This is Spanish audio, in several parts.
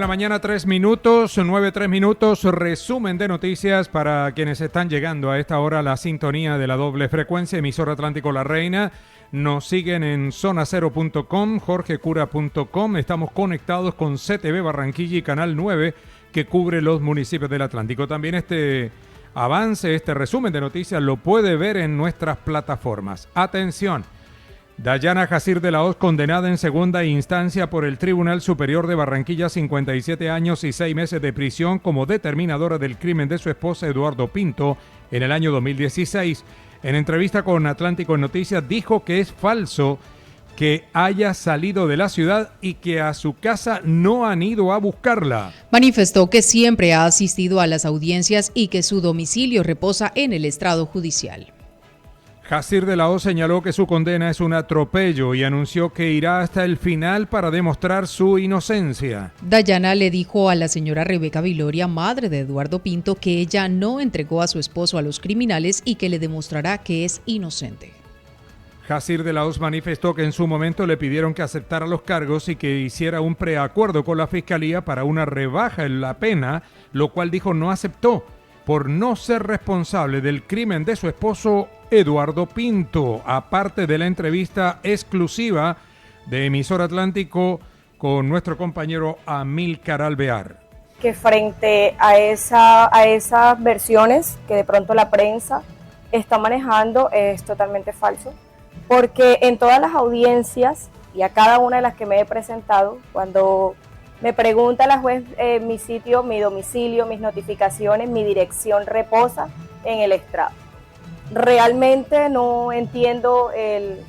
La mañana 3 minutos, 9:03 resumen de noticias para quienes están llegando a esta hora a la sintonía de la doble frecuencia, emisora Atlántico La Reina. Nos siguen en zonacero.com, jorgecura.com, estamos conectados con CTV Barranquilla y Canal 9 que cubre los municipios del Atlántico. También este avance, este resumen de noticias lo puede ver en nuestras plataformas. Atención. Dayana Jacir de la Hoz, condenada en segunda instancia por el Tribunal Superior de Barranquilla, 57 años y 6 meses de prisión como determinadora del crimen de su esposa Eduardo Pinto en el año 2016. En entrevista con Atlántico Noticias dijo que es falso que haya salido de la ciudad y que a su casa no han ido a buscarla. Manifestó que siempre ha asistido a las audiencias y que su domicilio reposa en el estrado judicial. Jacir de la Hoz señaló que su condena es un atropello y anunció que irá hasta el final para demostrar su inocencia. Dayana le dijo a la señora Rebeca Viloria, madre de Eduardo Pinto, que ella no entregó a su esposo a los criminales y que le demostrará que es inocente. Jacir de la Hoz manifestó que en su momento le pidieron que aceptara los cargos y que hiciera un preacuerdo con la fiscalía para una rebaja en la pena, lo cual dijo no aceptó por no ser responsable del crimen de su esposo Eduardo Pinto, aparte de la entrevista exclusiva de Emisora Atlántico con nuestro compañero Amílcar Alvear. Que frente a esas versiones que de pronto la prensa está manejando es totalmente falso, porque en todas las audiencias y a cada una de las que me he presentado, cuando me pregunta la juez mi sitio, mi domicilio, mis notificaciones, mi dirección reposa en el estrado. Realmente no entiendo el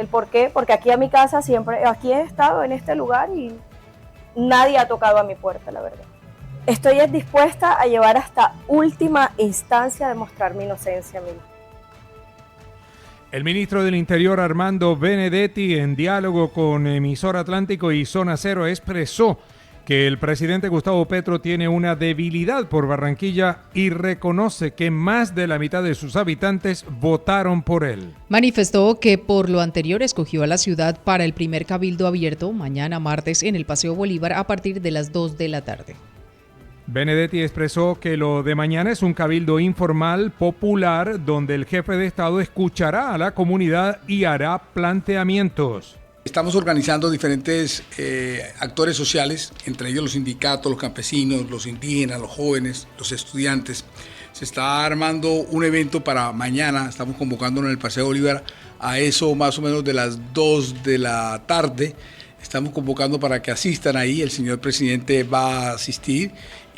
por qué, porque aquí a mi casa siempre, aquí he estado en este lugar y nadie ha tocado a mi puerta, la verdad. Estoy dispuesta a llevar hasta última instancia a demostrar mi inocencia misma. El ministro del Interior, Armando Benedetti, en diálogo con Emisora Atlántico y Zona Cero, expresó que el presidente Gustavo Petro tiene una debilidad por Barranquilla y reconoce que más de la mitad de sus habitantes votaron por él. Manifestó que por lo anterior escogió a la ciudad para el primer cabildo abierto mañana martes en el Paseo Bolívar a partir de las 2 de la tarde. Benedetti expresó que lo de mañana es un cabildo informal, popular, donde el jefe de Estado escuchará a la comunidad y hará planteamientos. Estamos organizando diferentes actores sociales, entre ellos los sindicatos, los campesinos, los indígenas, los jóvenes, los estudiantes. Se está armando un evento para mañana, estamos convocándonos en el Paseo Bolívar a eso más o menos de las 2 de la tarde. Estamos convocando para que asistan ahí, el señor presidente va a asistir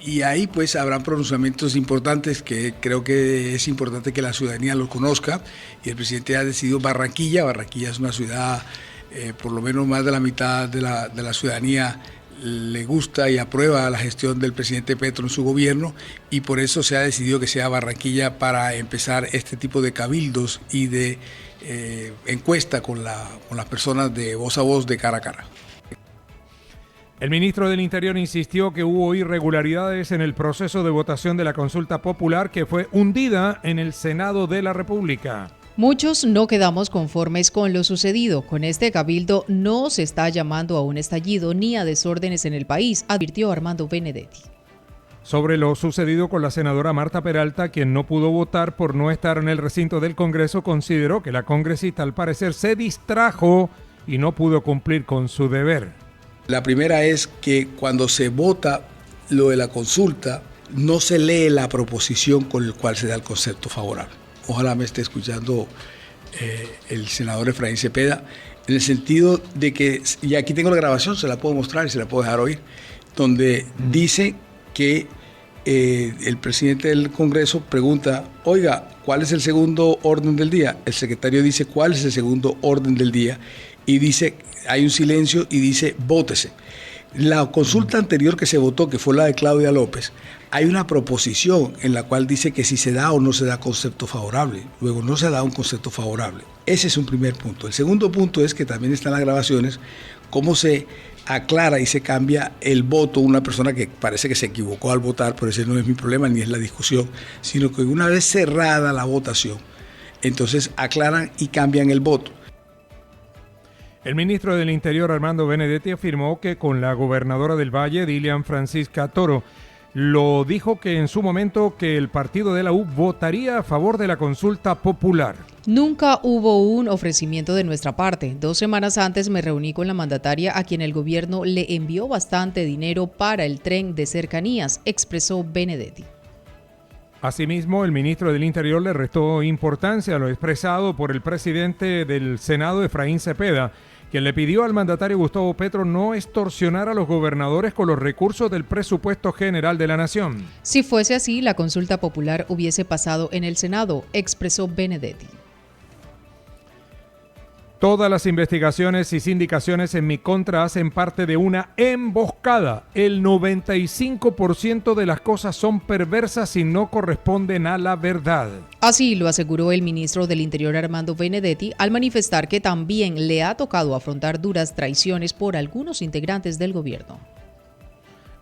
y ahí pues habrán pronunciamientos importantes que creo que es importante que la ciudadanía los conozca. Y el presidente ha decidido Barranquilla. Barranquilla es una ciudad, por lo menos más de la mitad de la ciudadanía le gusta y aprueba la gestión del presidente Petro en su gobierno y por eso se ha decidido que sea Barranquilla para empezar este tipo de cabildos y de encuesta con las personas de voz a voz, de cara a cara. El ministro del Interior insistió que hubo irregularidades en el proceso de votación de la consulta popular que fue hundida en el Senado de la República. Muchos no quedamos conformes con lo sucedido. Con este cabildo no se está llamando a un estallido ni a desórdenes en el país, advirtió Armando Benedetti. Sobre lo sucedido con la senadora Marta Peralta, quien no pudo votar por no estar en el recinto del Congreso, consideró que la congresista al parecer se distrajo y no pudo cumplir con su deber. La primera es que cuando se vota lo de la consulta, no se lee la proposición con la cual se da el concepto favorable. Ojalá me esté escuchando el senador Efraín Cepeda, en el sentido de que, y aquí tengo la grabación, se la puedo mostrar y se la puedo dejar oír, donde dice que el presidente del Congreso pregunta, oiga, ¿cuál es el segundo orden del día? El secretario dice, ¿cuál es el segundo orden del día? Y dice, hay un silencio y dice, vótese. La consulta anterior que se votó, que fue la de Claudia López, hay una proposición en la cual dice que si se da o no se da concepto favorable. Luego no se da un concepto favorable. Ese es un primer punto. El segundo punto es que también están las grabaciones, cómo se aclara y se cambia el voto. Una persona que parece que se equivocó al votar, pero ese no es mi problema ni es la discusión, sino que una vez cerrada la votación, entonces aclaran y cambian el voto. El ministro del Interior, Armando Benedetti, afirmó que con la gobernadora del Valle, Dilian Francisca Toro, lo dijo que en su momento que el partido de la U votaría a favor de la consulta popular. Nunca hubo un ofrecimiento de nuestra parte. 2 semanas antes me reuní con la mandataria a quien el gobierno le envió bastante dinero para el tren de cercanías, expresó Benedetti. Asimismo, el ministro del Interior le restó importancia a lo expresado por el presidente del Senado, Efraín Cepeda, quien le pidió al mandatario Gustavo Petro no extorsionar a los gobernadores con los recursos del presupuesto general de la nación. Si fuese así, la consulta popular hubiese pasado en el Senado, expresó Benedetti. Todas las investigaciones y sindicaciones en mi contra hacen parte de una emboscada. El 95% de las cosas son perversas y no corresponden a la verdad. Así lo aseguró el ministro del Interior Armando Benedetti al manifestar que también le ha tocado afrontar duras traiciones por algunos integrantes del gobierno.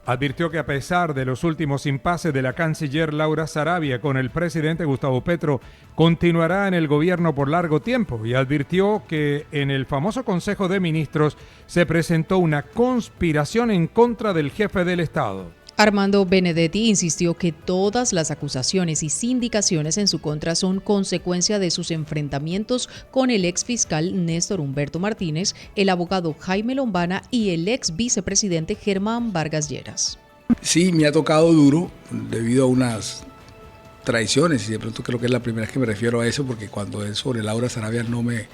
Advirtió que a pesar de los últimos impases de la canciller Laura Sarabia con el presidente Gustavo Petro, continuará en el gobierno por largo tiempo y advirtió que en el famoso Consejo de Ministros se presentó una conspiración en contra del jefe del Estado. Armando Benedetti insistió que todas las acusaciones y sindicaciones en su contra son consecuencia de sus enfrentamientos con el ex fiscal Néstor Humberto Martínez, el abogado Jaime Lombana y el ex vicepresidente Germán Vargas Lleras. Sí, me ha tocado duro debido a unas traiciones y de pronto creo que es la primera vez que me refiero a eso porque cuando es sobre Laura Sarabia no me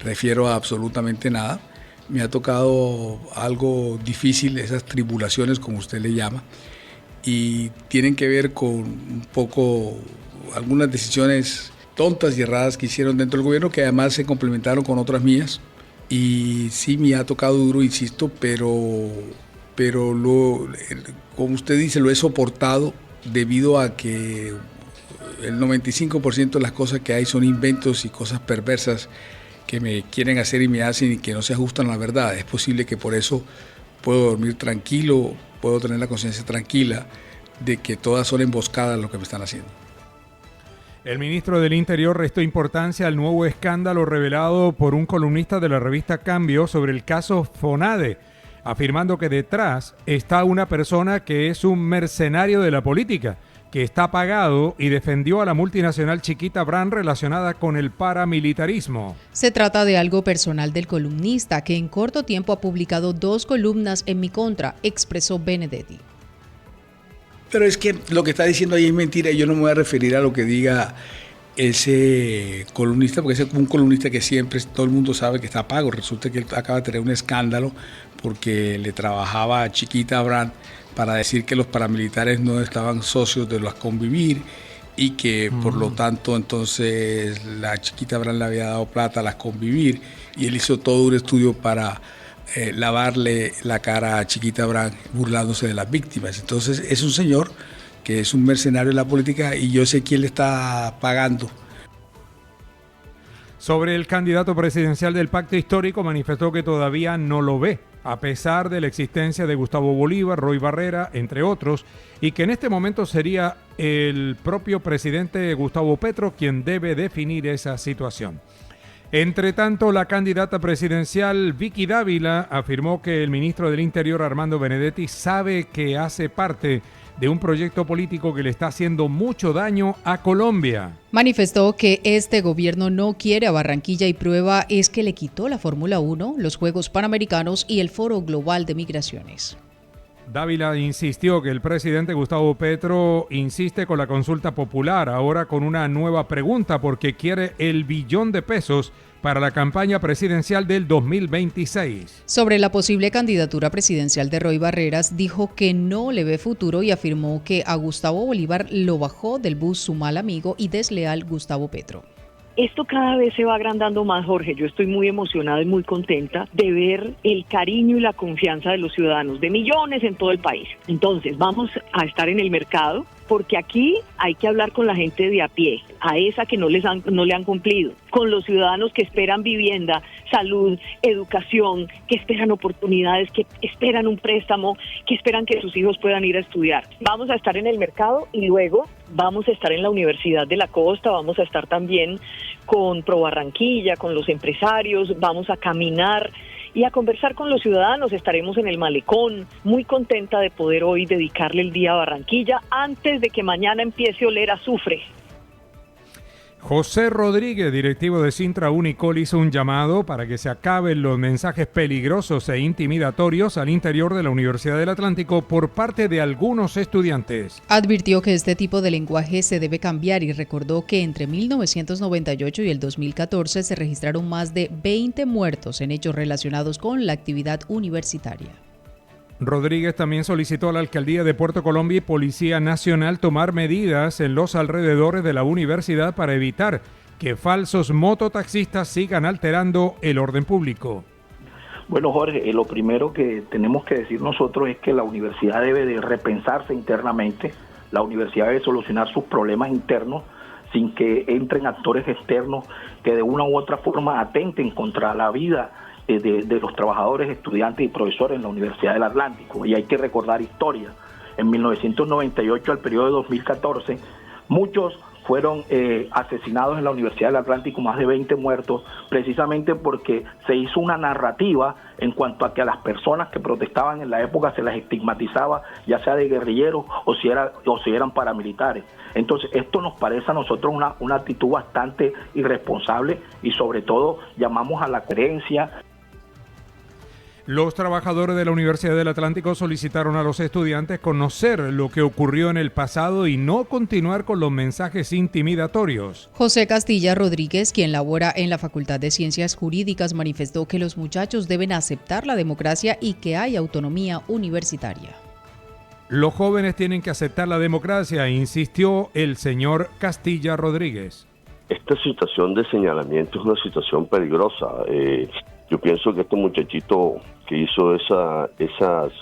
refiero a absolutamente nada. Me ha tocado algo difícil, esas tribulaciones como usted le llama, y tienen que ver con un poco algunas decisiones tontas y erradas que hicieron dentro del gobierno que además se complementaron con otras mías. Y sí me ha tocado duro, insisto, pero como usted dice, lo he soportado debido a que el 95% de las cosas que hay son inventos y cosas perversas que me quieren hacer y me hacen y que no se ajustan a la verdad. Es posible que por eso puedo dormir tranquilo, puedo tener la conciencia tranquila de que todas son emboscadas lo que me están haciendo. El ministro del Interior restó importancia al nuevo escándalo revelado por un columnista de la revista Cambio sobre el caso Fonade, afirmando que detrás está una persona que es un mercenario de la política, que está pagado y defendió a la multinacional Chiquita Brand relacionada con el paramilitarismo. Se trata de algo personal del columnista, que en corto tiempo ha publicado 2 columnas en mi contra, expresó Benedetti. Pero es que lo que está diciendo ahí es mentira y yo no me voy a referir a lo que diga ese columnista, porque es un columnista que siempre todo el mundo sabe que está pago. Resulta que él acaba de tener un escándalo porque le trabajaba a Chiquita Brand para decir que los paramilitares no estaban socios de las Convivir y que por lo tanto entonces la Chiquita Brand le había dado plata a las Convivir y él hizo todo un estudio para lavarle la cara a Chiquita Brand burlándose de las víctimas. Entonces es un señor que es un mercenario de la política y yo sé quién le está pagando. Sobre el candidato presidencial del Pacto Histórico, manifestó que todavía no lo ve, a pesar de la existencia de Gustavo Bolívar, Roy Barrera, entre otros, y que en este momento sería el propio presidente Gustavo Petro quien debe definir esa situación. Entre tanto, la candidata presidencial Vicky Dávila afirmó que el ministro del Interior, Armando Benedetti, sabe que hace parte de un proyecto político que le está haciendo mucho daño a Colombia. Manifestó que este gobierno no quiere a Barranquilla y prueba es que le quitó la Fórmula 1, los Juegos Panamericanos y el Foro Global de Migraciones. Dávila insistió que el presidente Gustavo Petro insiste con la consulta popular, ahora con una nueva pregunta porque quiere el billón de pesos para la campaña presidencial del 2026. Sobre la posible candidatura presidencial de Roy Barreras, dijo que no le ve futuro y afirmó que a Gustavo Bolívar lo bajó del bus su mal amigo y desleal Gustavo Petro. Esto cada vez se va agrandando más, Jorge. Yo estoy muy emocionada y muy contenta de ver el cariño y la confianza de los ciudadanos, de millones en todo el país. Entonces, vamos a estar en el mercado, porque aquí hay que hablar con la gente de a pie, a esa que no le han cumplido, con los ciudadanos que esperan vivienda, salud, educación, que esperan oportunidades, que esperan un préstamo, que esperan que sus hijos puedan ir a estudiar. Vamos a estar en el mercado y luego vamos a estar en la Universidad de la Costa, vamos a estar también con Pro Barranquilla, con los empresarios, vamos a caminar y a conversar con los ciudadanos. Estaremos en el Malecón, muy contenta de poder hoy dedicarle el día a Barranquilla antes de que mañana empiece a oler a azufre. José Rodríguez, directivo de Cintra Unicol, hizo un llamado para que se acaben los mensajes peligrosos e intimidatorios al interior de la Universidad del Atlántico por parte de algunos estudiantes. Advirtió que este tipo de lenguaje se debe cambiar y recordó que entre 1998 y el 2014 se registraron más de 20 muertos en hechos relacionados con la actividad universitaria. Rodríguez también solicitó a la Alcaldía de Puerto Colombia y Policía Nacional tomar medidas en los alrededores de la universidad para evitar que falsos mototaxistas sigan alterando el orden público. Bueno, Jorge, lo primero que tenemos que decir nosotros es que la universidad debe de repensarse internamente, la universidad debe solucionar sus problemas internos sin que entren actores externos que de una u otra forma atenten contra la vida de los trabajadores, estudiantes y profesores en la Universidad del Atlántico. Y hay que recordar historia. En 1998 al periodo de 2014, muchos fueron asesinados en la Universidad del Atlántico, más de 20 muertos, precisamente porque se hizo una narrativa en cuanto a que a las personas que protestaban en la época se las estigmatizaba, ya sea de guerrilleros o si eran paramilitares. Entonces, esto nos parece a nosotros una actitud bastante irresponsable y sobre todo llamamos a la coherencia. Los trabajadores de la Universidad del Atlántico solicitaron a los estudiantes conocer lo que ocurrió en el pasado y no continuar con los mensajes intimidatorios. José Castilla Rodríguez, quien labora en la Facultad de Ciencias Jurídicas, manifestó que los muchachos deben aceptar la democracia y que hay autonomía universitaria. Los jóvenes tienen que aceptar la democracia, insistió el señor Castilla Rodríguez. Esta situación de señalamiento es una situación peligrosa. Yo pienso que este muchachito que hizo esos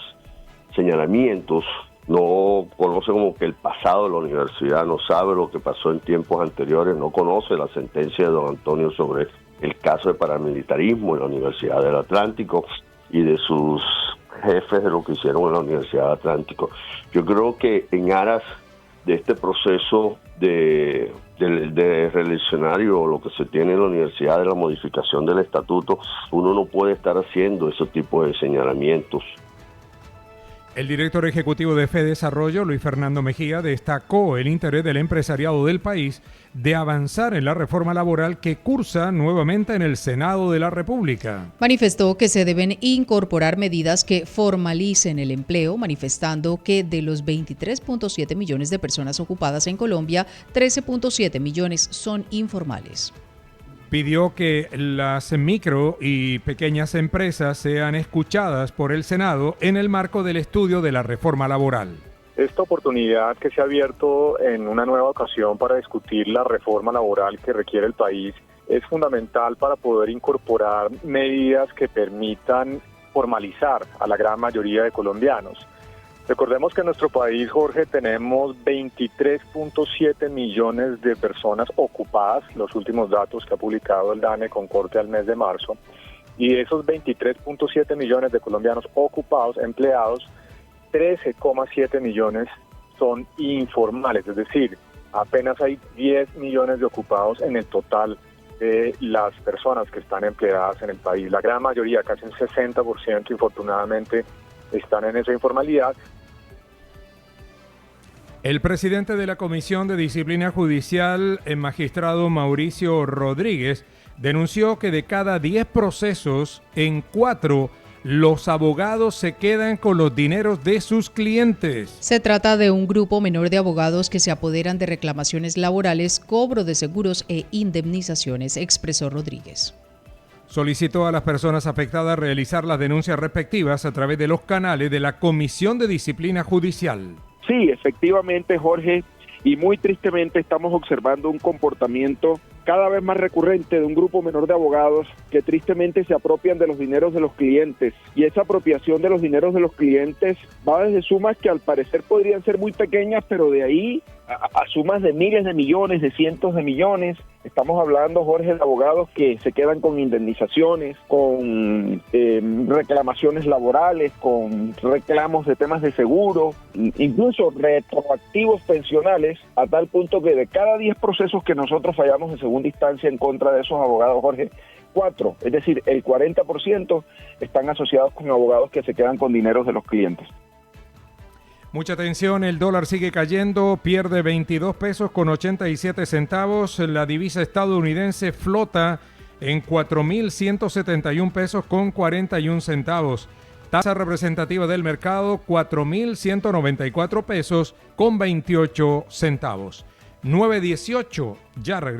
señalamientos no conoce como que el pasado de la universidad, no sabe lo que pasó en tiempos anteriores, no conoce la sentencia de don Antonio sobre el caso de paramilitarismo en la Universidad del Atlántico y de sus jefes de lo que hicieron en la Universidad del Atlántico. Yo creo que en aras de este proceso de reeleccionario, lo que se tiene en la universidad, de la modificación del estatuto, uno no puede estar haciendo ese tipo de señalamientos. El director ejecutivo de FEDesarrollo, Luis Fernando Mejía, destacó el interés del empresariado del país de avanzar en la reforma laboral que cursa nuevamente en el Senado de la República. Manifestó que se deben incorporar medidas que formalicen el empleo, manifestando que de los 23.7 millones de personas ocupadas en Colombia, 13.7 millones son informales. Pidió que las micro y pequeñas empresas sean escuchadas por el Senado en el marco del estudio de la reforma laboral. Esta oportunidad que se ha abierto en una nueva ocasión para discutir la reforma laboral que requiere el país es fundamental para poder incorporar medidas que permitan formalizar a la gran mayoría de colombianos. Recordemos que en nuestro país, Jorge, tenemos 23.7 millones de personas ocupadas, los últimos datos que ha publicado el DANE con corte al mes de marzo, y de esos 23.7 millones de colombianos ocupados, empleados, 13,7 millones son informales, es decir, apenas hay 10 millones de ocupados en el total de las personas que están empleadas en el país. La gran mayoría, casi un 60%, infortunadamente, están en esa informalidad. El presidente de la Comisión de Disciplina Judicial, el magistrado Mauricio Rodríguez, denunció que de cada 10 procesos, en 4, los abogados se quedan con los dineros de sus clientes. Se trata de un grupo menor de abogados que se apoderan de reclamaciones laborales, cobro de seguros e indemnizaciones, expresó Rodríguez. Solicitó a las personas afectadas realizar las denuncias respectivas a través de los canales de la Comisión de Disciplina Judicial. Sí, efectivamente, Jorge, y muy tristemente estamos observando un comportamiento cada vez más recurrente de un grupo menor de abogados que tristemente se apropian de los dineros de los clientes, y esa apropiación de los dineros de los clientes va desde sumas que al parecer podrían ser muy pequeñas, pero de ahí a sumas de miles de millones, de cientos de millones. Estamos hablando, Jorge, de abogados que se quedan con indemnizaciones, con reclamaciones laborales, con reclamos de temas de seguro, incluso retroactivos pensionales, a tal punto que de cada 10 procesos que nosotros fallamos en segunda instancia en contra de esos abogados, Jorge, 4, es decir, el 40% están asociados con abogados que se quedan con dineros de los clientes. Mucha atención, el dólar sigue cayendo, pierde 22 pesos con 87 centavos. La divisa estadounidense flota en 4.171 pesos con 41 centavos. Tasa representativa del mercado, 4.194 pesos con 28 centavos. 9.18, ya regresamos.